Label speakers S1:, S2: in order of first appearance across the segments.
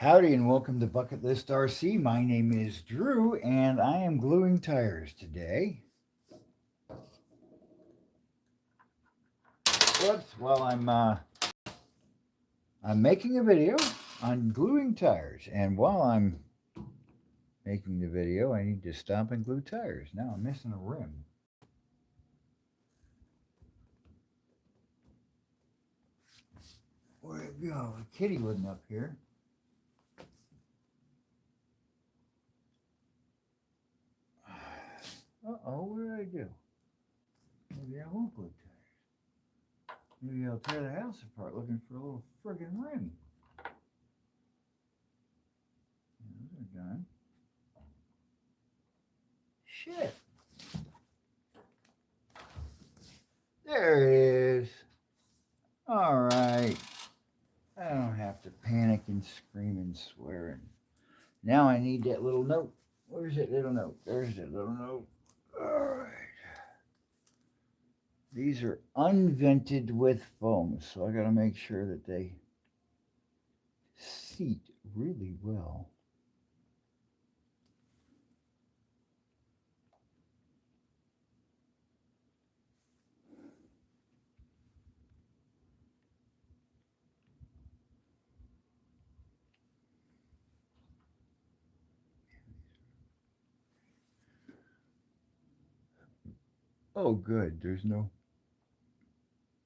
S1: Howdy and welcome to Bucket List RC. My name is Drew and I am gluing tires today. Whoops, well I'm making a video on gluing tires, and while I'm making the video I need to stop and glue tires. Now I'm missing a rim. Where'd it go? The kitty wasn't up here. Uh-oh, what did I do? Maybe I won't glue tires. Maybe I'll tear the house apart looking for a little friggin' rim. Those are done. Shit. There it is. All right. I don't have to panic and scream and swear. And now I need that little note. Where's that little note? There's that little note. All right. These are unvented with foam, so I got to make sure that they seat really well. Oh, good. There's no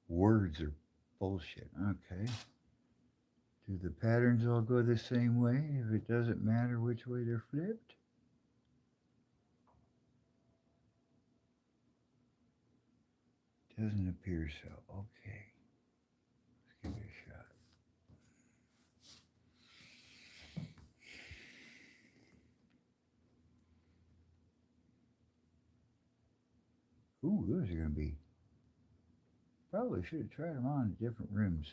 S1: words or bullshit. Okay. Do the patterns all go the same way if it doesn't matter which way they're flipped? Doesn't appear so. Okay. Let's give it a shot. Ooh, those are going to be. Probably should have tried them on different rims.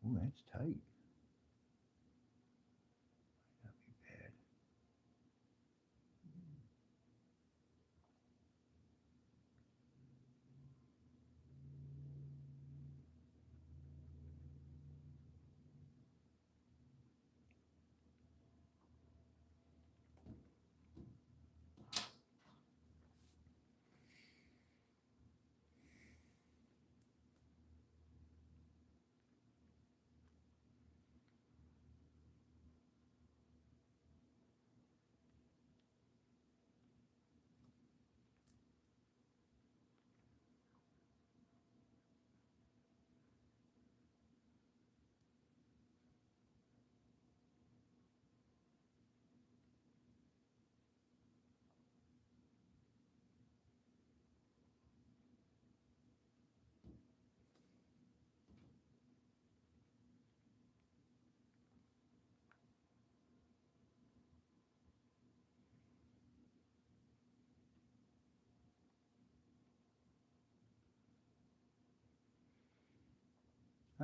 S1: Ooh, that's tight. That'd be bad.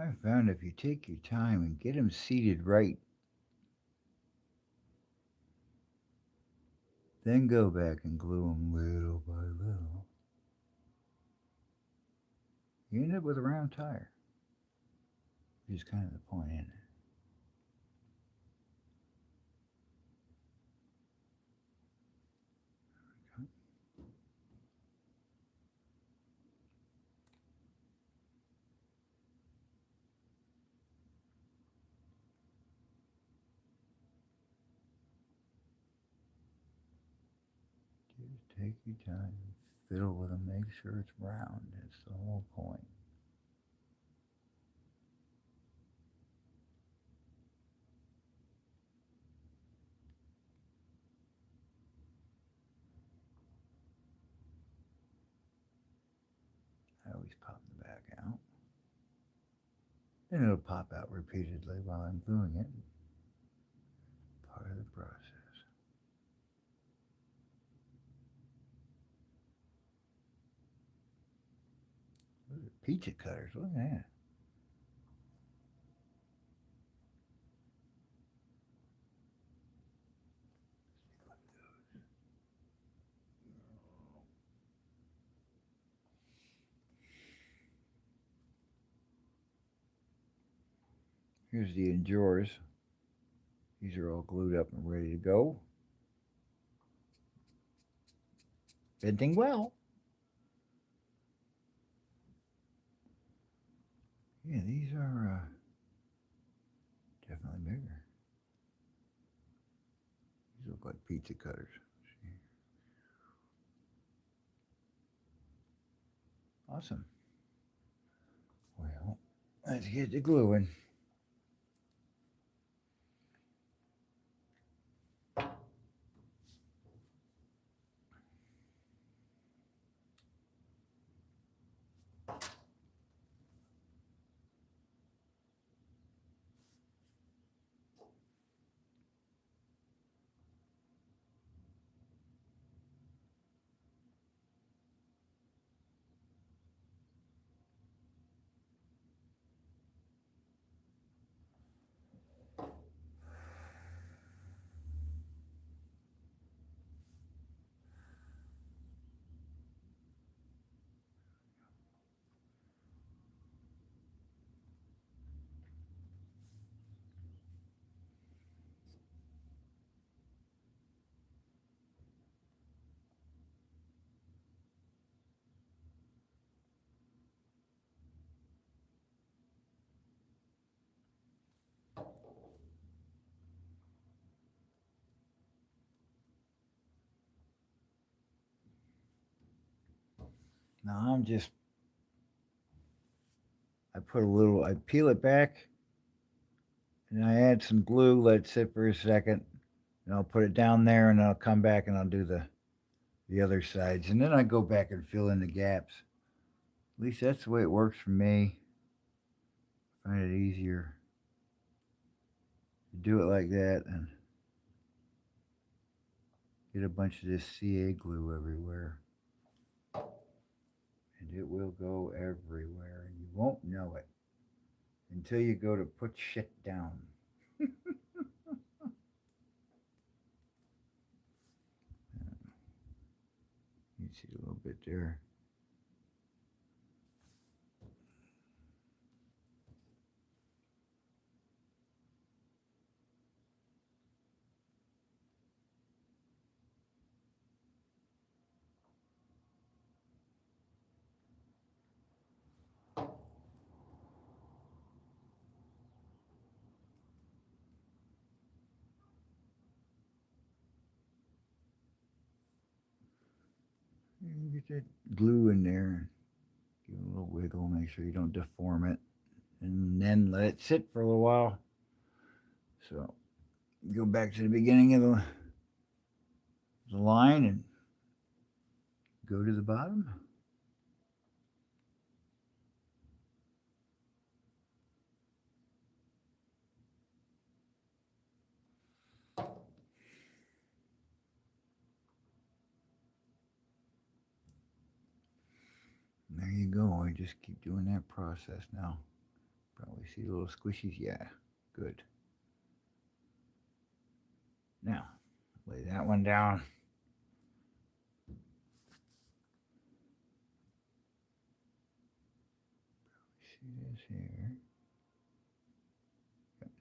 S1: I found if you take your time and get them seated right, then go back and glue them little by little, you end up with a round tire, which is kind of the point, isn't it? Just take your time, fiddle with them, make sure it's round. That's the whole point. I always pop the back out. And it'll pop out repeatedly while I'm gluing it. Part of the process. Those are pizza cutters. Look at that. Here's the endures. These are all glued up and ready to go. Bending well. Yeah, these are definitely bigger. These look like pizza cutters. See? Awesome. Well, let's get the gluing. Now I put a little, I peel it back and I add some glue, let it sit for a second, and I'll put it down there and I'll come back and I'll do the other sides. And then I go back and fill in the gaps. At least that's the way it works for me. I find it easier to do it like that and get a bunch of this CA glue everywhere. And it will go everywhere and you won't know it until you go to put shit down. You see a little bit there. You get that glue in there. Give it a little wiggle, make sure you don't deform it. And then let it sit for a little while. So go back to the beginning of the line and go to the bottom. And there you go. I just keep doing that process now. Probably see the little squishies. Yeah, good. Now, lay that one down. See this here.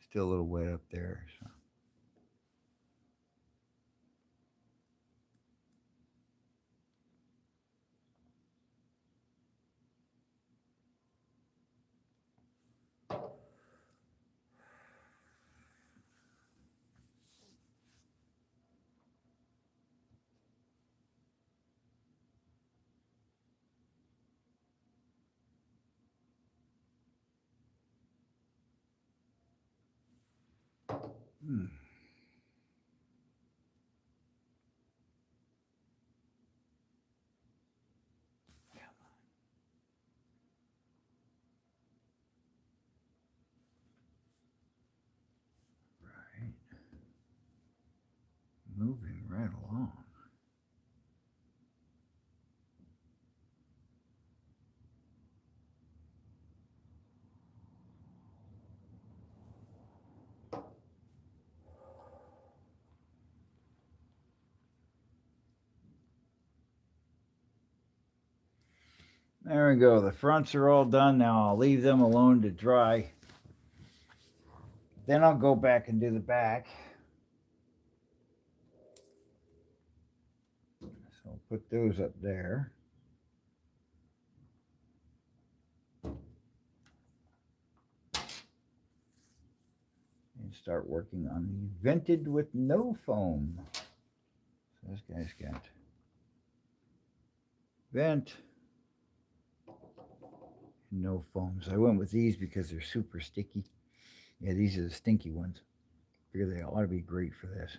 S1: Still a little wet up there. So. Hmm. Right. Moving right along. There we go. The fronts are all done now. I'll leave them alone to dry. Then I'll go back and do the back. So I'll put those up there. And start working on the vented with no foam. So this guy's got vent, no foams. I went with these because they're super sticky. Yeah, these are the stinky ones. I figure they ought to be great for this.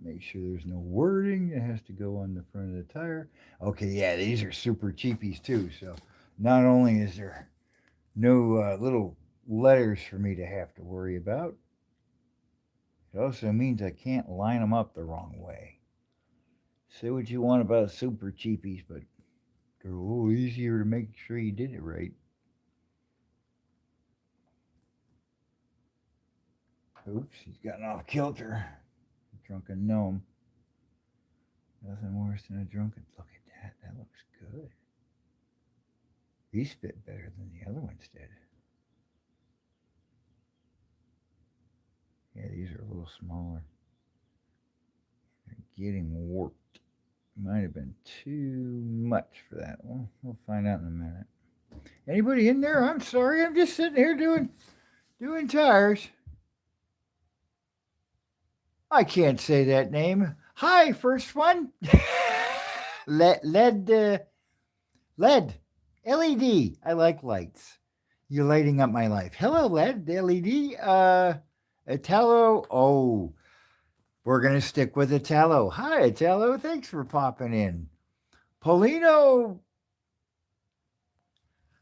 S1: Make sure there's no wording that has to go on the front of the tire. Okay, yeah, these are super cheapies too. So not only is there no little letters for me to have to worry about, it also means I can't line them up the wrong way. Say what you want about super cheapies, but they're a little easier to make sure you did it right. Oops, he's gotten off kilter. Drunken gnome. Nothing worse than a drunken. Look at that. That looks good. These fit better than the other ones did. Yeah, these are a little smaller. They're getting warped. Might have been too much for that one. We'll find out in a minute. Anybody in there? I'm sorry. I'm just sitting here doing tires. I can't say that name. Hi, first one. LED. LED. I like lights. You're lighting up my life. Hello, LED. LED. Italo. Oh, we're going to stick with Italo. Hi, Italo. Thanks for popping in. Paulino.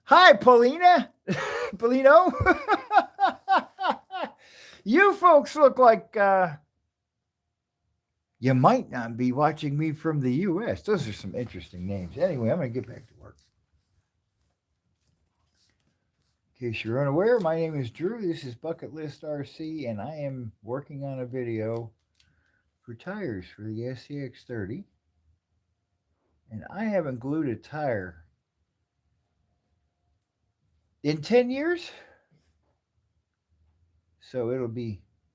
S1: Hi, Paulina. Paulino. You folks look like you might not be watching me from the U.S. Those are some interesting names. Anyway, I'm going to get back to work. In case you're unaware, my name is Drew. This is Bucket List RC, and I am working on a video for tires for the SCX30. And I haven't glued a tire in 10 years. So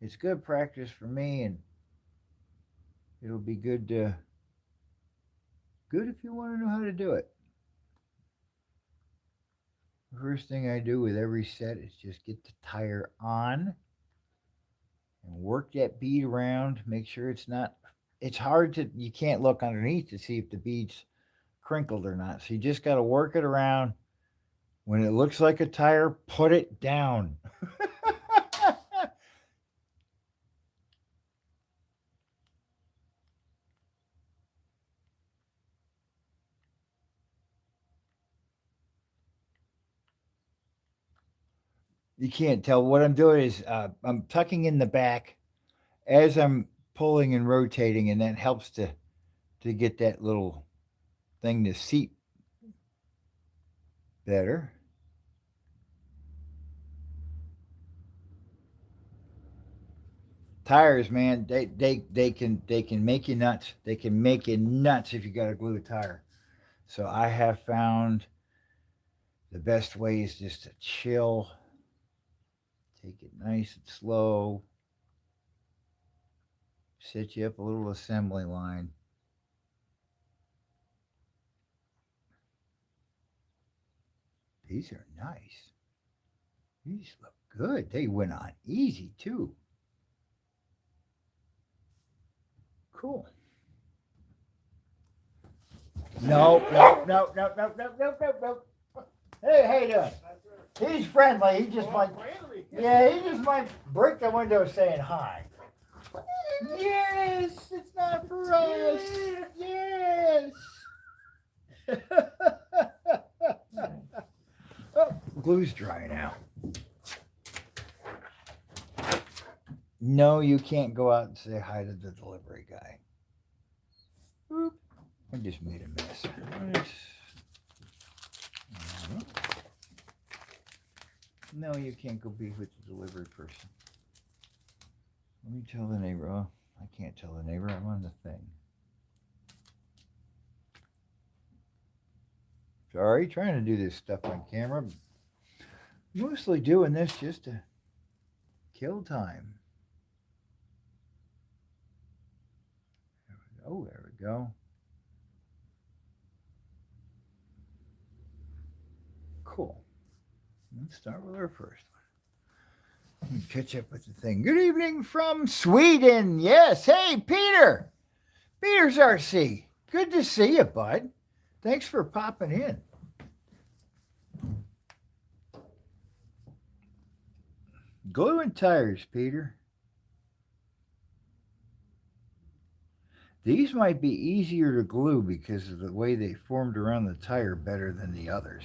S1: it's good practice for me, and it'll be good if you want to know how to do it. The first thing I do with every set is just get the tire on and work that bead around. Make sure it's hard you can't look underneath to see if the bead's crinkled or not. So you just got to work it around. When it looks like a tire, put it down. You can't tell. What I'm doing is I'm tucking in the back as I'm pulling and rotating, and that helps to get that little thing to seat better. Tires, man, they can make you nuts. They can make you nuts if you got a glue tire. So I have found the best way is just to chill, take it nice and slow, set you up a little assembly line. These are nice. These look good. They went on easy too. Cool. No. Hey, how you doing? He's friendly. He just he just might break the window saying hi. Yes, it's not for us. Yes. Oh, glue's dry now. No, you can't go out and say hi to the delivery guy. Oop. I just made a mess. No, you can't go be with the delivery person. Let me tell the neighbor. Oh, I can't tell the neighbor. I'm on the thing. Sorry, trying to do this stuff on camera. Mostly doing this just to kill time. Oh, there we go. Cool. Let's start with our first one. Catch up with the thing. Good evening from Sweden. Yes. Hey, Peter. Peter's RC. Good to see you, bud. Thanks for popping in. Glue and tires, Peter. These might be easier to glue because of the way they formed around the tire better than the others.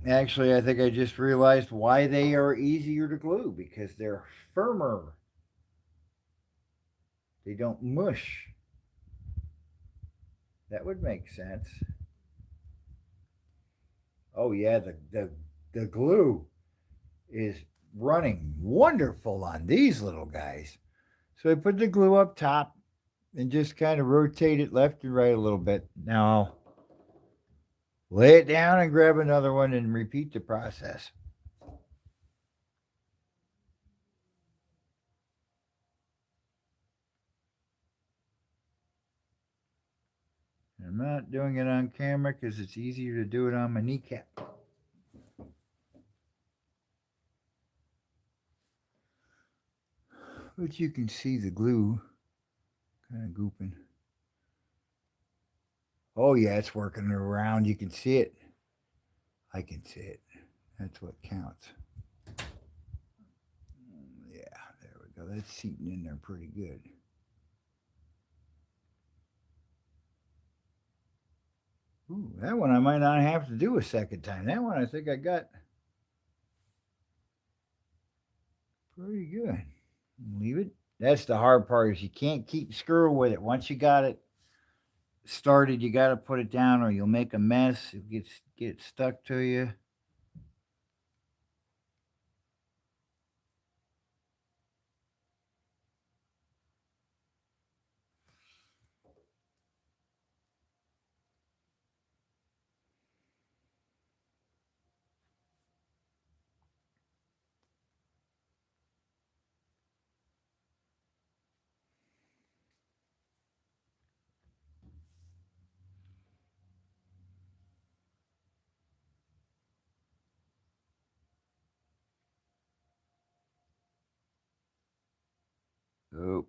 S1: Actually, I think I just realized why they are easier to glue because they're firmer. They don't mush. That would make sense. Oh yeah, the glue is running wonderful on these little guys. So I put the glue up top and just kind of rotate it left and right a little bit. Now I'll lay it down and grab another one and repeat the process. I'm not doing it on camera because it's easier to do it on my kneecap. But you can see the glue kind of gooping. Oh yeah, it's working around. You can see it. I can see it. That's what counts. Yeah, there we go. That's seating in there pretty good. Ooh, that one I might not have to do a second time. That one I think I got pretty good. Leave it. That's the hard part is you can't keep screwing with it. Once you got it started, you got to put it down or you'll make a mess. It get stuck to you.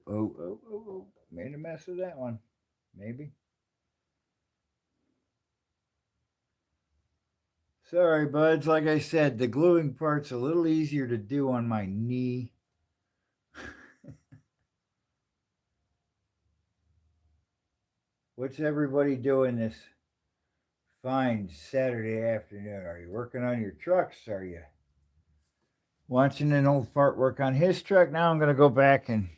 S1: Oh. Made a mess of that one. Maybe. Sorry, buds. Like I said, the gluing part's a little easier to do on my knee. What's everybody doing this fine Saturday afternoon? Are you working on your trucks? Are you watching an old fart work on his truck? Now I'm going to go back and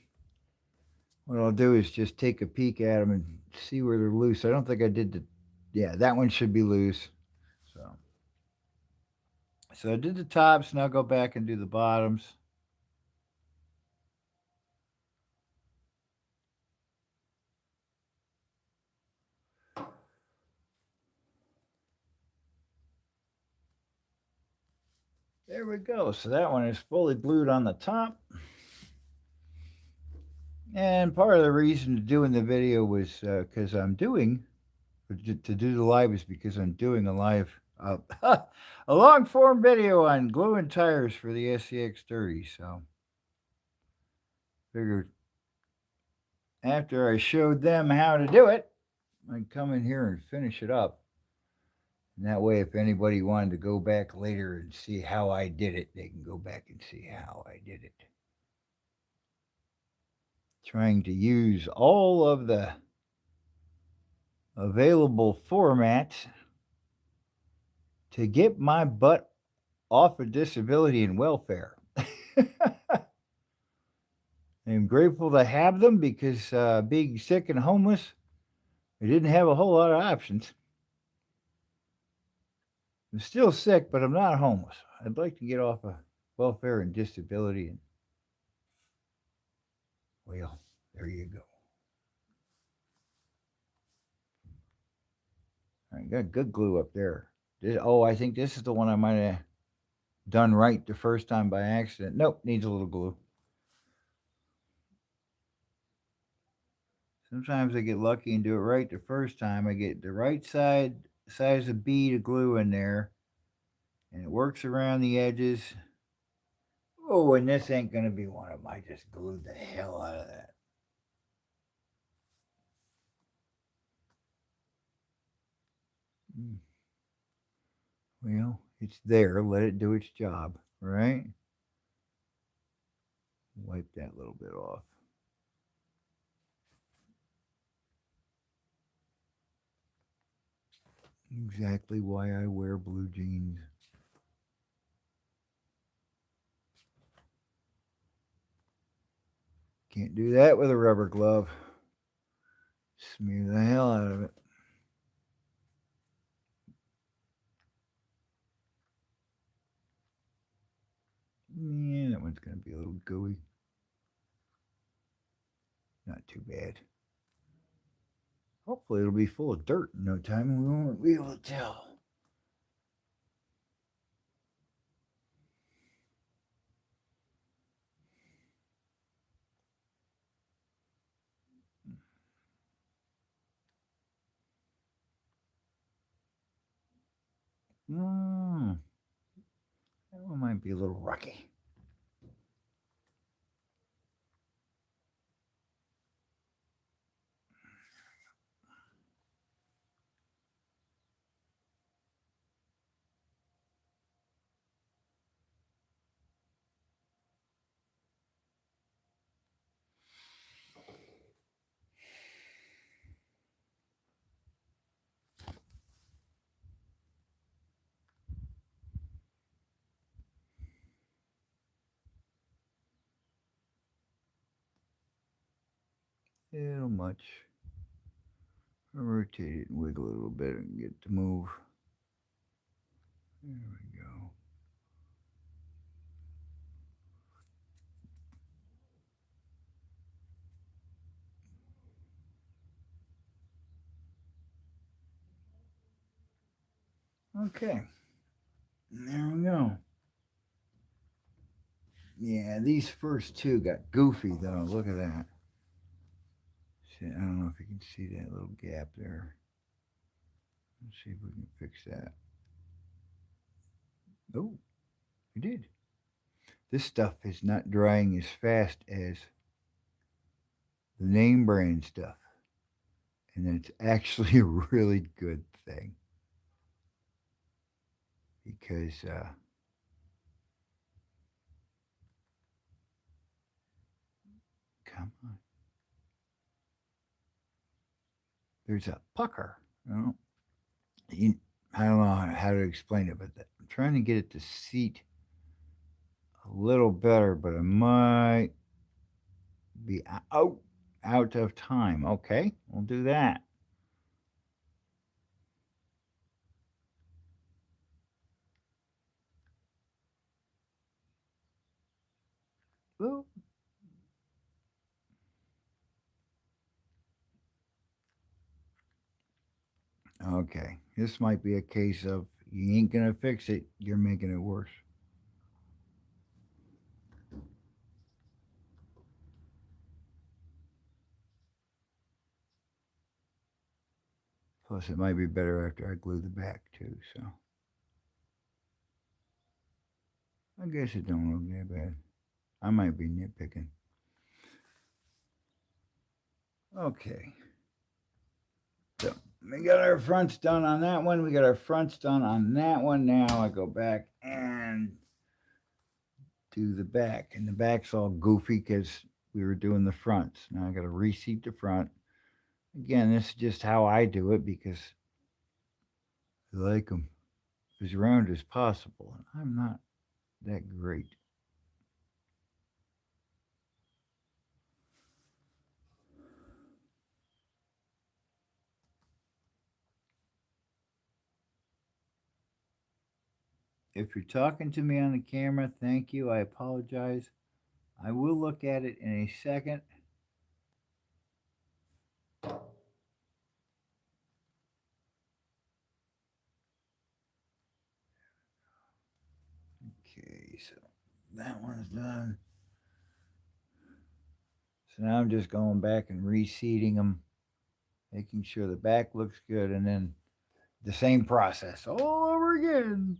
S1: what I'll do is just take a peek at them and see where they're loose. I don't think I did the. Yeah, that one should be loose. So I did the tops. Now go back and do the bottoms. There we go. So that one is fully glued on the top. And part of the reason to doing the video was because I'm doing to do the live is because I'm doing a live a long form video on gluing tires for the SCX30. So figured after I showed them how to do it, I'd come in here and finish it up. And that way, if anybody wanted to go back later and see how I did it, they can go back and see how I did it. Trying to use all of the available formats to get my butt off of disability and welfare. I'm grateful to have them because being sick and homeless, I didn't have a whole lot of options. I'm still sick, but I'm not homeless. I'd like to get off of welfare and disability. And, well, there you go. I got good glue up there. Oh, I think this is the one I might have done right the first time by accident. Nope, needs a little glue. Sometimes I get lucky and do it right the first time. I get the right size of bead of glue in there, and it works around the edges. Oh, and this ain't gonna be one of them. I just glued the hell out of that. Mm, well, it's there. Let it do its job, right? Wipe that little bit off. Exactly why I wear blue jeans. Can't do that with a rubber glove. Smear the hell out of it. Yeah, that one's going to be a little gooey. Not too bad. Hopefully, it'll be full of dirt in no time and we won't be able to tell. Mm, that one might be a little rocky. It'll much. Rotate it and wiggle it a little bit and get it to move. There we go. Okay. There we go. Yeah, these first two got goofy though. Look at that. See, I don't know if you can see that little gap there. Let's see if we can fix that. Oh, we did. This stuff is not drying as fast as the name brand stuff. And it's actually a really good thing. Because, come on. There's a pucker. You you, I don't know how to explain it, but I'm trying to get it to seat a little better, but I might be out of time. Okay, we'll do that. Well, okay, this might be a case of you ain't gonna fix it, you're making it worse. Plus, it might be better after I glue the back too. So I guess it don't look that bad. I might be nitpicking. Okay, so we got our fronts done on that one. We got our fronts done on that one. Now I go back and do the back, and the back's all goofy because we were doing the fronts. Now I got to reseat the front. Again, this is just how I do it because I like them as round as possible. I'm not that great. If you're talking to me on the camera, thank you. I apologize. I will look at it in a second. Okay, so that one's done. So now I'm just going back and reseating them, making sure the back looks good, and then the same process all over again.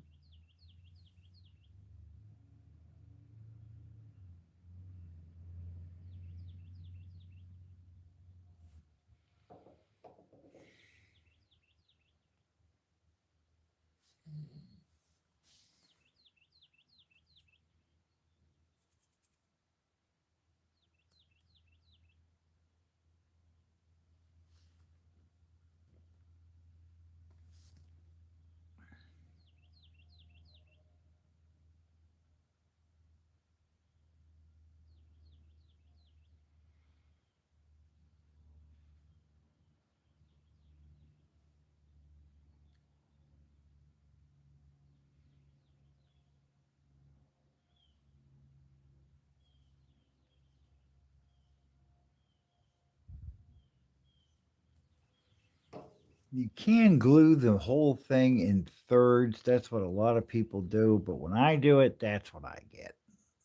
S1: You can glue the whole thing in thirds. That's what a lot of people do. But when I do it, that's what I get.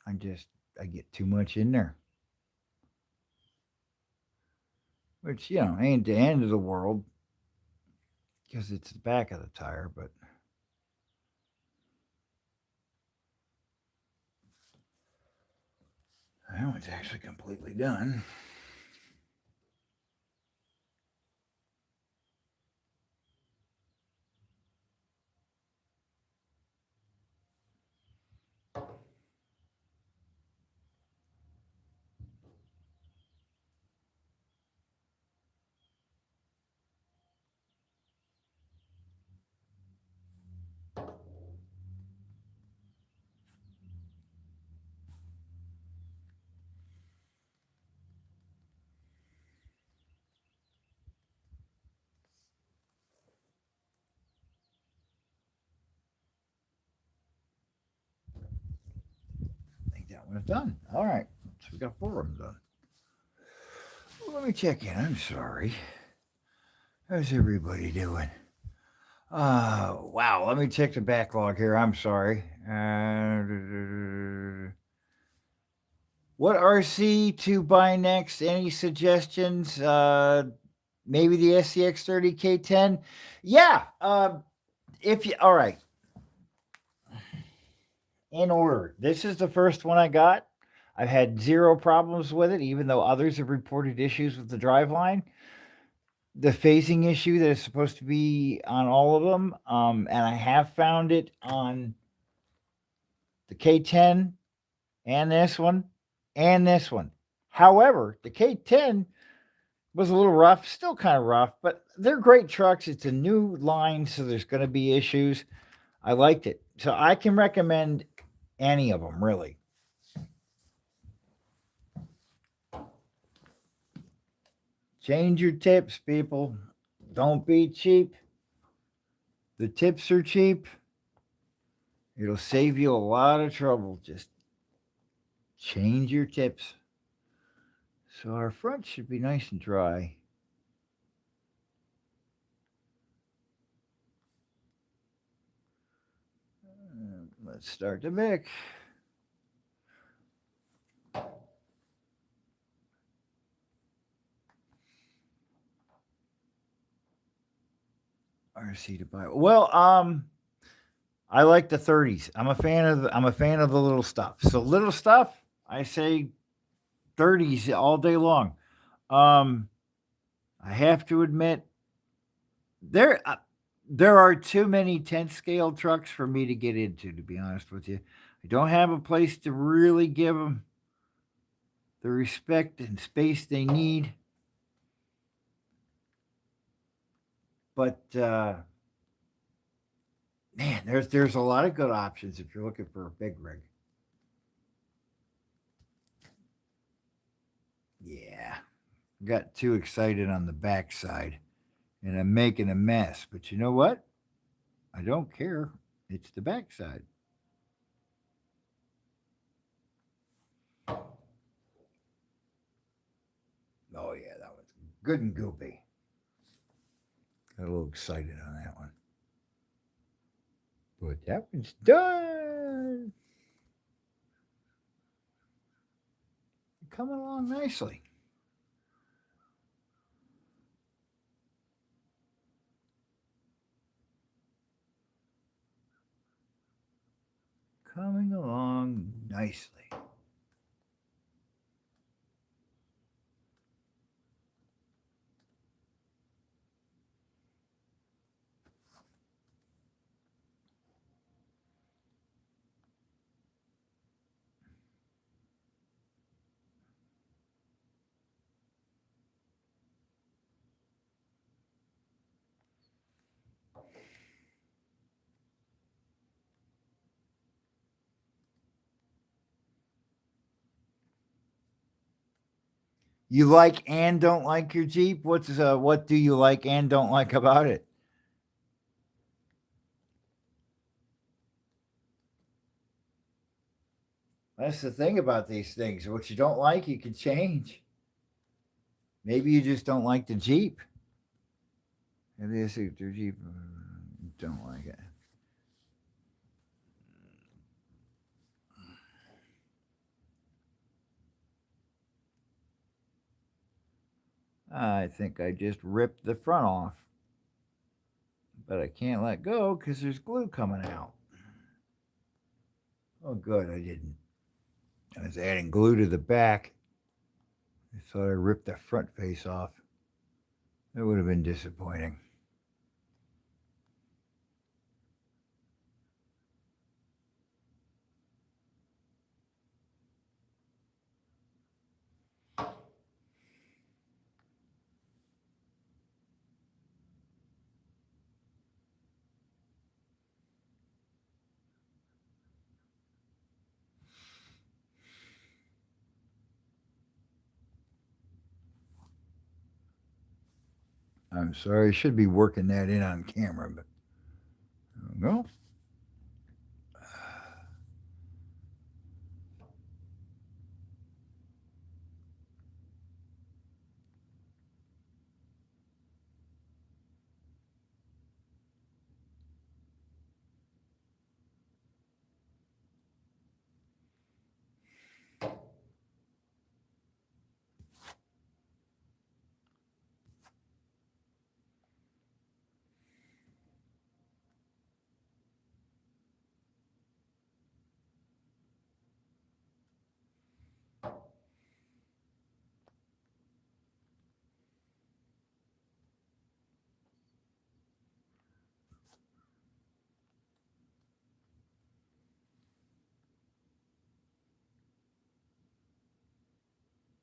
S1: I just, I get too much in there. Which, ain't the end of the world because it's the back of the tire. But that one's actually completely done. I think that one's done. All right. So we got 4 of them done. Well, let me check in. I'm sorry. How's everybody doing? Wow. Let me check the backlog here. I'm sorry. What RC to buy next? Any suggestions? Maybe the SCX 30K10. Yeah. If you all right, in order. This is the first one I got. I've had 0 problems with it, even though others have reported issues with the driveline. The phasing issue that is supposed to be on all of them, and I have found it on the K10 and this one and this one. However, the K10 was a little rough, still kind of rough, but they're great trucks. It's a new line, so there's going to be issues. I liked it. So I can recommend any of them, really. Change your tips, people. Don't be cheap. The tips are cheap. It'll save you a lot of trouble. Just change your tips. So our front should be nice and dry. Let's start the mix. RC to buy. Well, I like the 30s. I'm a fan of the little stuff. So little stuff, I say 30s all day long. I have to admit there there are too many 10th scale trucks for me to get into, to be honest with you. I don't have a place to really give them the respect and space they need. But man, there's a lot of good options if you're looking for a big rig. Yeah, got too excited on the backside, and I'm making a mess. But you know what? I don't care. It's the backside. Oh yeah, that was good and goopy. Got a little excited on that one. But that one's done. coming along nicely. Coming along nicely. You like and don't like your Jeep? What do you like and don't like about it? That's the thing about these things. What you don't like, you can change. Maybe you just don't like the Jeep. Maybe it's your Jeep. Don't like it. I think I just ripped the front off. But I can't let go because there's glue coming out. Oh, good, I didn't. I was adding glue to the back. I thought I ripped the front face off. That would have been disappointing. I'm sorry. I should be working that in on camera, but no.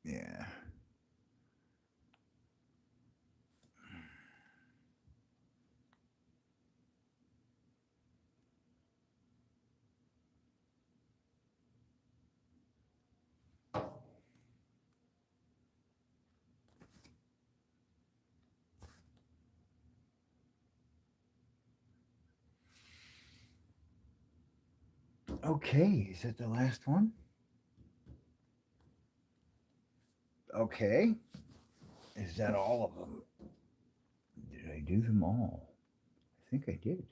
S1: Yeah. Okay, is that the last one? Okay. Is that all of them? Did I do them all? I think I did.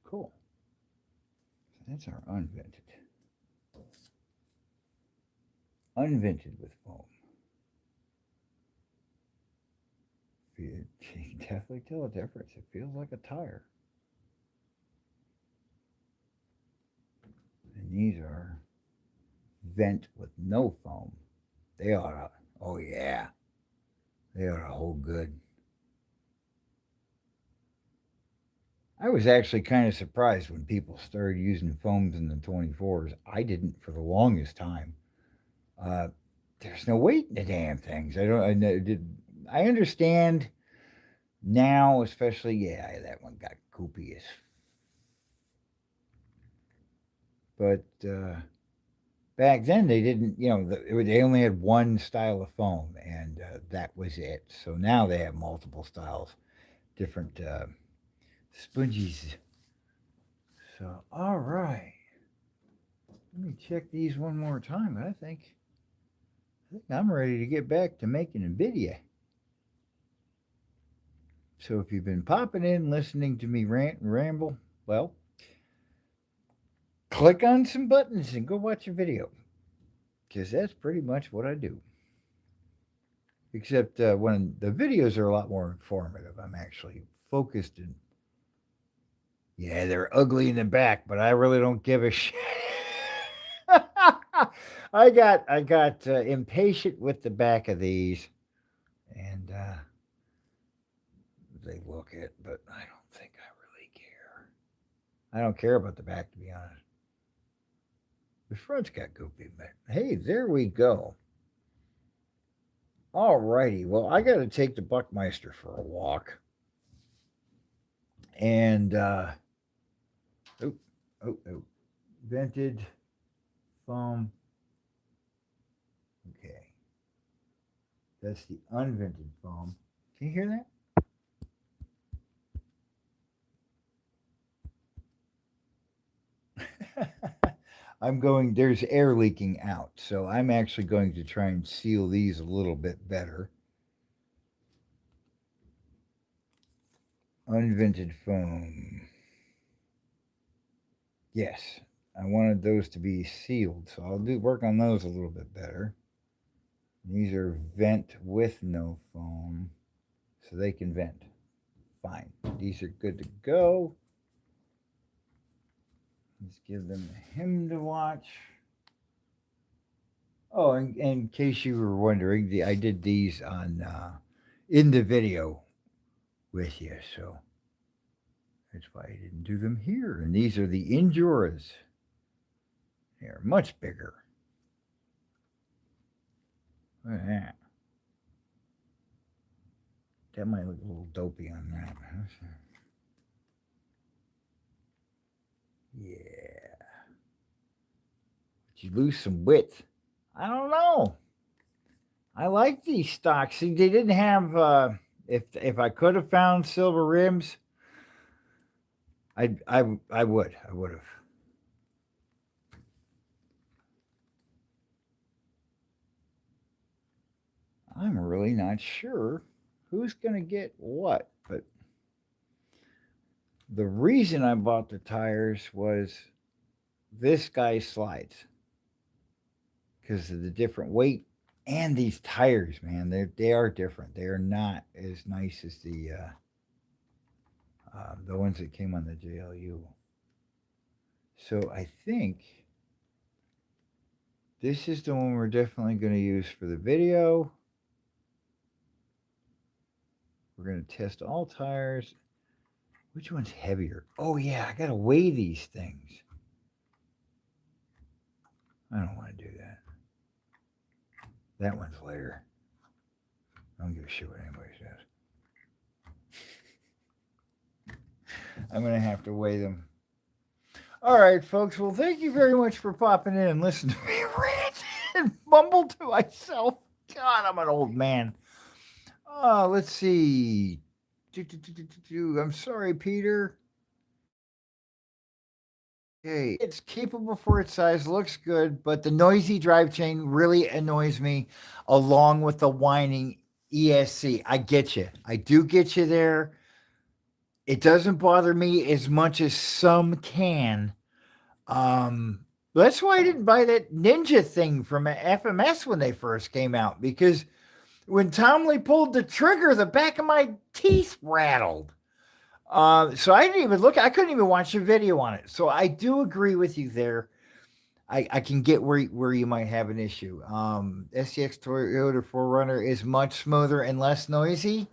S1: Cool. So that's our unvented. Unvented with foam. You can definitely tell a difference. It feels like a tire. And these are vent with no foam. They ought to, oh yeah, they ought to hold good. I was actually kind of surprised when people started using foams in the 24s. I didn't for the longest time. Uh, there's no weight in the damn things. I understand now, especially, yeah, that one got goopy as. But back then they didn't, they only had one style of foam, and that was it. So now they have multiple styles, different sponges. So, all right. Let me check these one more time. I think I'm ready to get back to making a video. So if you've been popping in, listening to me rant and ramble, well, click on some buttons and go watch a video. because that's pretty much what I do. Except when the videos are a lot more informative, I'm actually focused and yeah, they're ugly in the back, but I really don't give a shit. I got impatient with the back of these, and they look it, but I don't think I really care. I don't care about the back, to be honest. The front's got goopy, but hey, there we go. Alrighty, well, I got to take the Buckmeister for a walk, and oh, oh, vented foam. Okay, that's the unvented foam. Can you hear that? There's air leaking out, so I'm actually going to try and seal these a little bit better. Unvented foam. Yes, I wanted those to be sealed, so I'll do work on those a little bit better. These are vent with no foam, so they can vent. Fine. These are good to go. Let's give them him to watch. Oh, and in case you were wondering, I did these on in the video with you, so that's why I didn't do them here. And these are the Enduras. They're much bigger. Look at that. That might look a little dopey on that. Yeah. But you lose some width. I don't know. I like these stocks. See, they didn't have. If I could have found silver rims, I would have. I'm really not sure who's gonna get what, but the reason I bought the tires was this guy slides because of the different weight and these tires, man. They are different. They are not as nice as the ones that came on the JLU. So I think this is the one we're definitely going to use for the video. We're going to test all tires. Which one's heavier? Oh, yeah, I got to weigh these things. I don't want to do that. That one's lighter. I don't give a shit what anybody says. I'm going to have to weigh them. All right, folks. Well, thank you very much for popping in and listening to me rant and mumble to myself. God, I'm an old man. Let's see. I'm sorry, Peter. Okay, it's capable for its size, looks good, but the noisy drive chain really annoys me, along with the whining ESC. I get you. I do get you there. It doesn't bother me as much as some can. That's why I didn't buy that Ninja thing from FMS when they first came out, because when Tom Lee pulled the trigger, the back of my teeth rattled. So I didn't even look. I couldn't even watch a video on it. So I do agree with you there. I can get where you might have an issue. SCX Toyota 4Runner is much smoother and less noisy.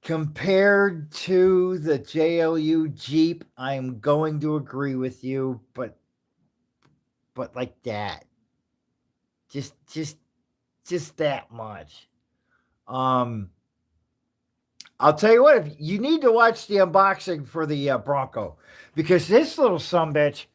S1: Compared to the JLU Jeep, I'm going to agree with you, but like that. Just that much. I'll tell you what, if you need to watch the unboxing for the Bronco, because this little sumbitch,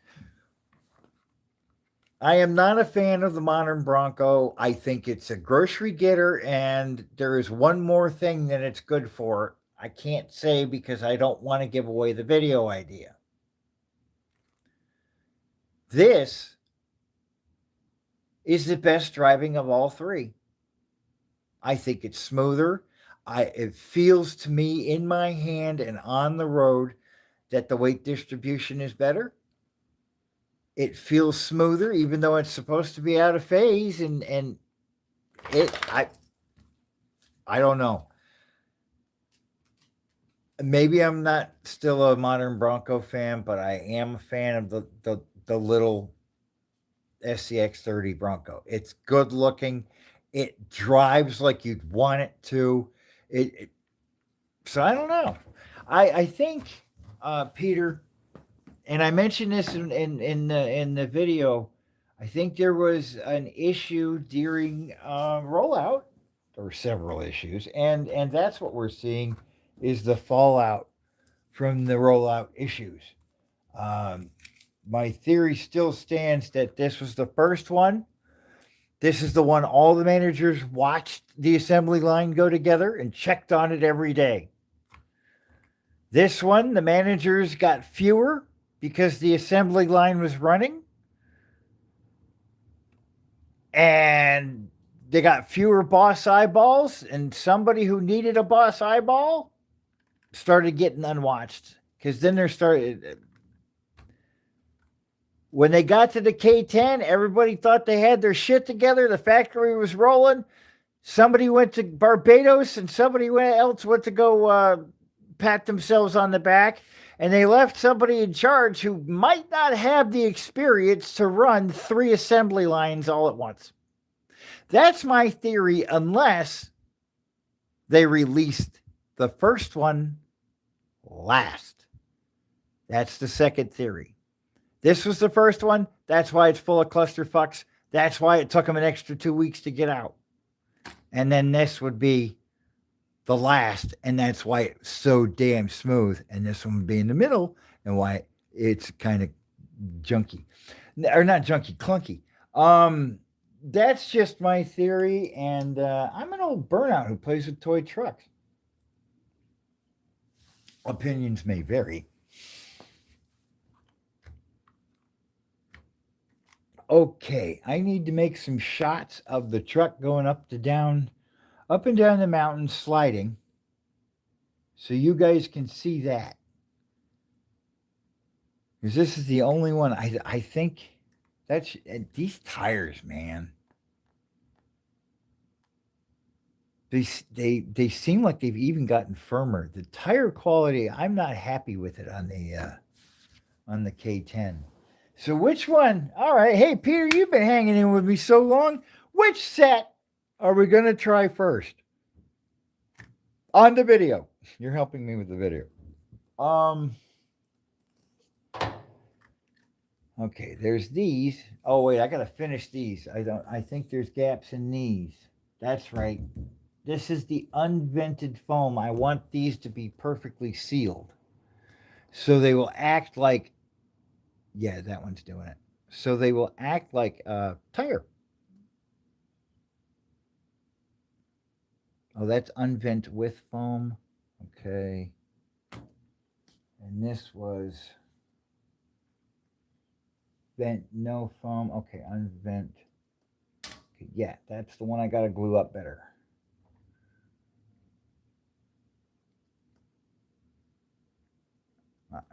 S1: I am not a fan of the modern Bronco. I think it's a grocery getter, and there is one more thing that it's good for. I can't say because I don't want to give away the video idea. This is the best driving of all three. I think it's smoother. It feels to me in my hand and on the road that the weight distribution is better. it feels smoother, even though it's supposed to be out of phase, and it I don't know. Maybe I'm not still a modern Bronco fan, but I am a fan of the little SCX30 Bronco. It's good looking. It drives like you'd want it to. It so I don't know. I think Peter, and I mentioned this in the video. I think there was an issue during rollout. There were several issues, and that's what we're seeing is the fallout from the rollout issues. Um, my theory still stands that this was the first one. This is the one all the managers watched the assembly line go together and checked on it every day. This one, the managers got fewer because the assembly line was running, and they got fewer boss eyeballs, and somebody who needed a boss eyeball started getting unwatched because then there started. When they got to the K10, everybody thought they had their shit together. The factory was rolling. Somebody went to Barbados and somebody else went to go pat themselves on the back. And they left somebody in charge who might not have the experience to run 3 assembly lines all at once. That's my theory, unless they released the first one last. That's the second theory. This was the first one. That's why it's full of clusterfucks. That's why it took them an extra 2 weeks to get out. And then this would be the last, and that's why it's so damn smooth. And this one would be in the middle, and why it's kind of junky. Or not junky, clunky. That's just my theory, and I'm an old burnout who plays with toy trucks. Opinions may vary. Okay, I need to make some shots of the truck going up and down the mountain sliding, so you guys can see that. Because this is the only one I think that's these tires, man. They seem like they've even gotten firmer. The tire quality, I'm not happy with it on the K10. So which one? All right. Hey, Peter, you've been hanging in with me so long. Which set are we going to try first? On the video. You're helping me with the video. Okay, there's these. Oh, wait, I got to finish these. I think there's gaps in these. That's right. This is the unvented foam. I want these to be perfectly sealed. So they will act like, yeah, that one's doing it. So they will act like a tire. Oh, that's unvent with foam. Okay. And this was vent, no foam. Okay, unvent. Okay, yeah, that's the one I got to glue up better.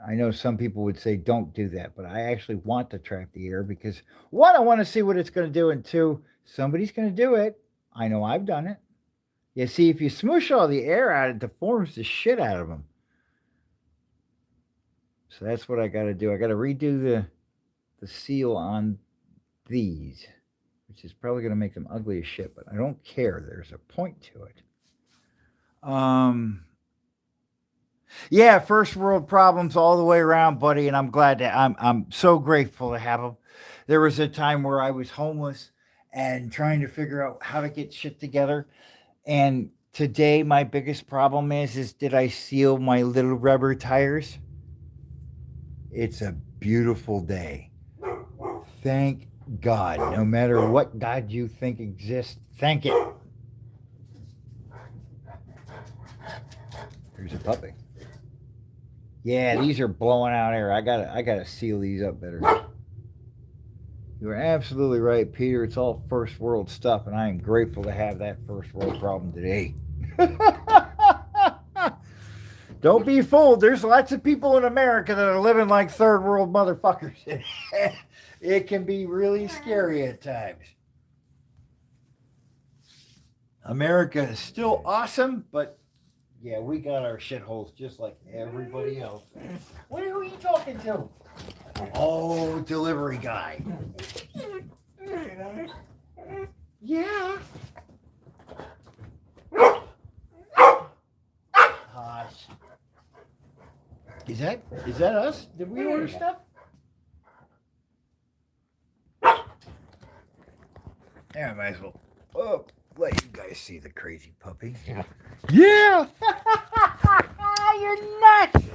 S1: I know some people would say don't do that, but I actually want to trap the air because, one, I want to see what it's going to do, and two, somebody's going to do it. I know I've done it. You see, if you smoosh all the air out, it deforms the shit out of them. So that's what I got to do. I got to redo the seal on these, which is probably going to make them ugly as shit, but I don't care. There's a point to it. Yeah, first world problems all the way around, buddy, and I'm glad that I'm so grateful to have them. There was a time where I was homeless and trying to figure out how to get shit together, and today my biggest problem is did I seal my little rubber tires? It's a beautiful day. Thank God. No matter what God you think exists, thank it. There's a puppy. Yeah, these are blowing out air. I gotta seal these up better. You are absolutely right, Peter. It's all first world stuff, and I am grateful to have that first world problem today. Don't be fooled. There's lots of people in America that are living like third world motherfuckers. It can be really scary at times. America is still awesome, but yeah, we got our shitholes just like everybody else. What are you talking to? Oh, delivery guy. Yeah. Hush. Is that us? Did we order stuff? Yeah, I might as well. Oh, let you guys see the crazy puppy. Yeah. You're nuts.